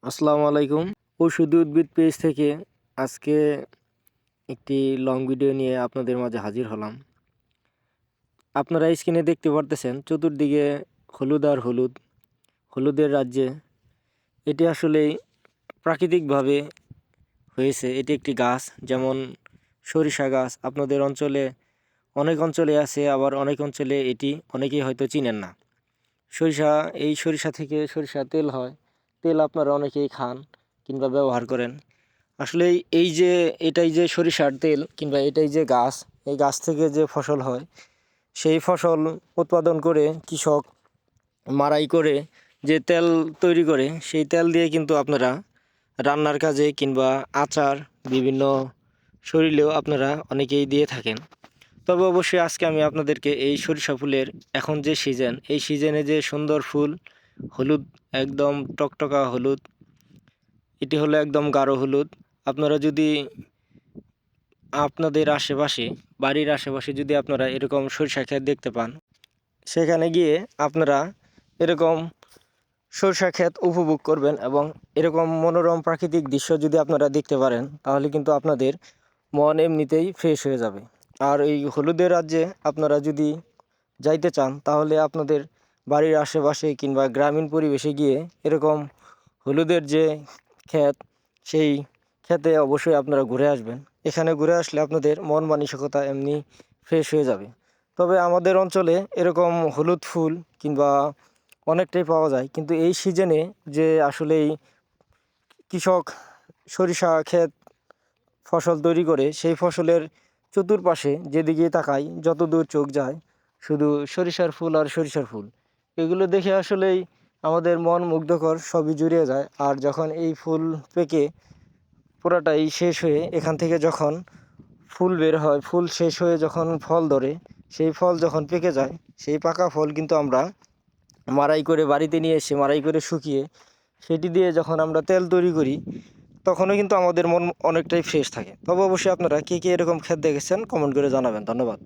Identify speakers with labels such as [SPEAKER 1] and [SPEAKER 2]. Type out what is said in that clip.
[SPEAKER 1] আসসালামু আলাইকুম। ঔষধি উদ্ভিদ পেজ থেকে আজকে একটি লং ভিডিও নিয়ে আপনাদের মাঝে হাজির হলাম। আপনারা স্ক্রিনে দেখতে পারতেছেন চতুর্দিকে হলুদ আর হলুদ, হলুদের রাজ্যে। এটি আসলেই প্রাকৃতিকভাবে হয়েছে। এটি একটি গাছ, যেমন সরিষা গাছ আপনাদের অঞ্চলে অনেক অঞ্চলে আছে, আবার অনেক অঞ্চলে এটি অনেকেই হয়তো চিনেন না। এই সরিষা থেকে সরিষা তেল হয়। তেল আপনারা অনেকেই খান কিংবা ব্যবহার করেন। আসলে এটাই যে সরিষার তেল কিংবা এটাই যে গাছ, এই গাছ থেকে যে ফসল হয়, সেই ফসল উৎপাদন করে কৃষক মাড়াই করে যে তেল তৈরি করে, সেই তেল দিয়ে কিন্তু আপনারা রান্নার কাজে কিংবা আচার, বিভিন্ন শরীরেও আপনারা অনেকেই দিয়ে থাকেন। তবে অবশ্যই আজকে আমি আপনাদেরকে এই সরিষা ফুলের এখন যে সিজন, এই সিজনে যে সুন্দর ফুল, হলুদ, একদম টকটকা হলুদ, এটি হলো একদম গাঢ় হলুদ। আপনারা যদি আপনাদের আশেপাশে, বাড়ির আশেপাশে যদি আপনারা এরকম সরিষা ক্ষেত দেখতে পান, সেখানে গিয়ে আপনারা এরকম সরিষা ক্ষেত উপভোগ করবেন এবং এরকম মনোরম প্রাকৃতিক দৃশ্য যদি আপনারা দেখতে পারেন, তাহলে কিন্তু আপনাদের মন এমনিতেই ফ্রেশ হয়ে যাবে। আর এই হলুদের রাজ্যে আপনারা যদি যাইতে চান, তাহলে আপনাদের বাড়ির আশেপাশে কিংবা গ্রামীণ পরিবেশে গিয়ে এরকম হলুদের যে ক্ষেত, সেই ক্ষেতে অবশ্যই আপনারা ঘুরে আসবেন। এখানে ঘুরে আসলে আপনাদের মন মানসিকতা এমনি ফ্রেশ হয়ে যাবে। তবে আমাদের অঞ্চলে এরকম হলুদ ফুল কিংবা অনেকটাই পাওয়া যায়, কিন্তু এই সিজনে যে আসলেই কৃষক সরিষা ক্ষেত ফসল তৈরি করে, সেই ফসলের চতুর্পাশে যেদিকে তাকাই, যতদূর চোখ যায়, শুধু সরিষার ফুল আর সরিষার ফুল। এগুলো দেখে আসলেই আমাদের মন মুগ্ধকর, সবই জুড়িয়ে যায়। আর যখন এই ফুল পেকে পুরাটাই শেষ হয়ে এখান থেকে যখন ফুল বের হয়, ফুল শেষ হয়ে যখন ফল ধরে, সেই ফল যখন পেকে যায়, সেই পাকা ফল কিন্তু আমরা মাড়াই করে বাড়িতে নিয়ে এসে মাড়াই করে শুকিয়ে সেটি দিয়ে যখন আমরা তেল তৈরি করি, তখনও কিন্তু আমাদের মন অনেকটাই ফ্রেশ থাকে। তবে অবশ্যই আপনারা কে কে এরকম ক্ষেত দেখেছেন কমেন্ট করে জানাবেন। ধন্যবাদ।